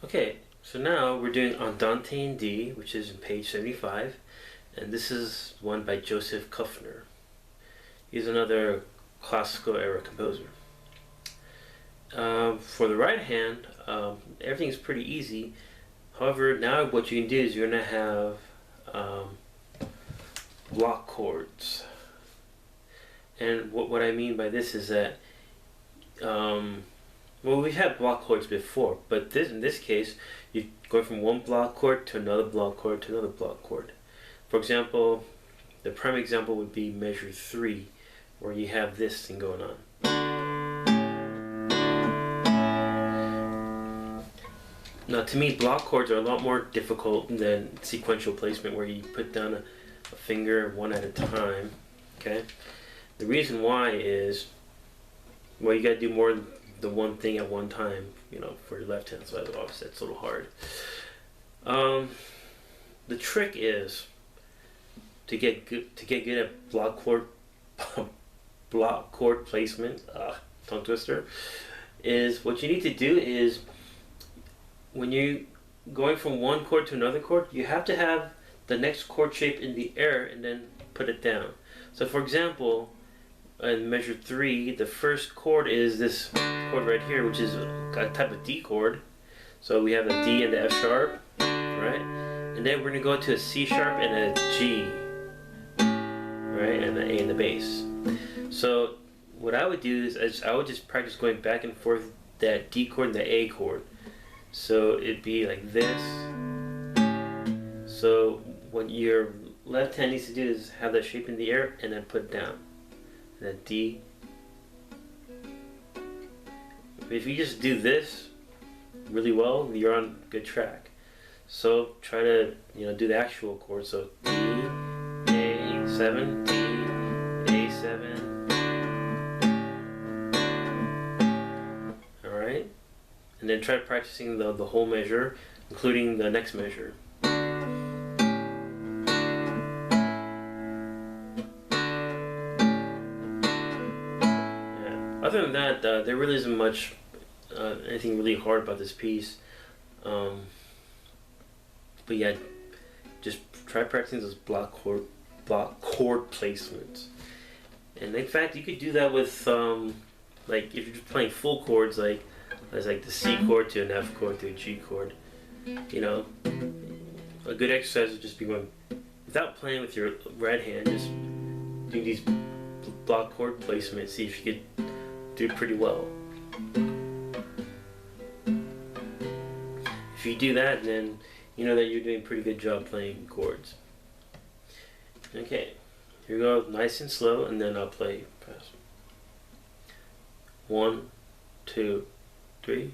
Okay, so now we're doing Andante in D, which is in page 75, and this is one by Joseph Kuffner. He's another classical era composer. For the right hand, everything's pretty easy. However, now what you can do is you're going to have block chords. And what I mean by this is that well, we've had block chords before, but in this case, you're going from one block chord to another block chord to another block chord. For example, the prime example would be measure 3, where you have this thing going on. Now, to me, block chords are a lot more difficult than sequential placement, where you put down a finger one at a time. Okay, the reason why is, well, you got to do more than one thing at one time, you know, for your left hand side. Obviously that's a little hard. The trick is to get good at block chord placement, tongue twister, is what you need to do is when you're going from one chord to another chord, you have to have the next chord shape in the air and then put it down. So for example, in measure 3, the first chord is this chord right here, which is a type of D chord. So we have a D and the F sharp, right? And then we're going to go to a C sharp and a G, right? And the A and the bass. So what I would do is I would just practice going back and forth that D chord and the A chord. So it'd be like this. So what your left hand needs to do is have that shape in the air and then put it down. And then D. If you just do this really well, you're on good track. So try to, do the actual chord. So D, A7, D, A7. All right, and then try practicing the whole measure, including the next measure. Other than that, there really isn't much, anything really hard about this piece. But yeah, just try practicing those block chord placements. And in fact, you could do that with, like if you're just playing full chords, like as like the C chord to an F chord to a G chord. A good exercise would just be going without playing with your right hand, just doing these block chord placements. See if you could do pretty well. If you do that, then you know that you're doing a pretty good job playing chords. Okay, here we go, nice and slow, and then I'll play fast. 1, 2, 3.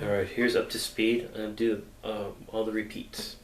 Alright, here's up to speed, and do all the repeats.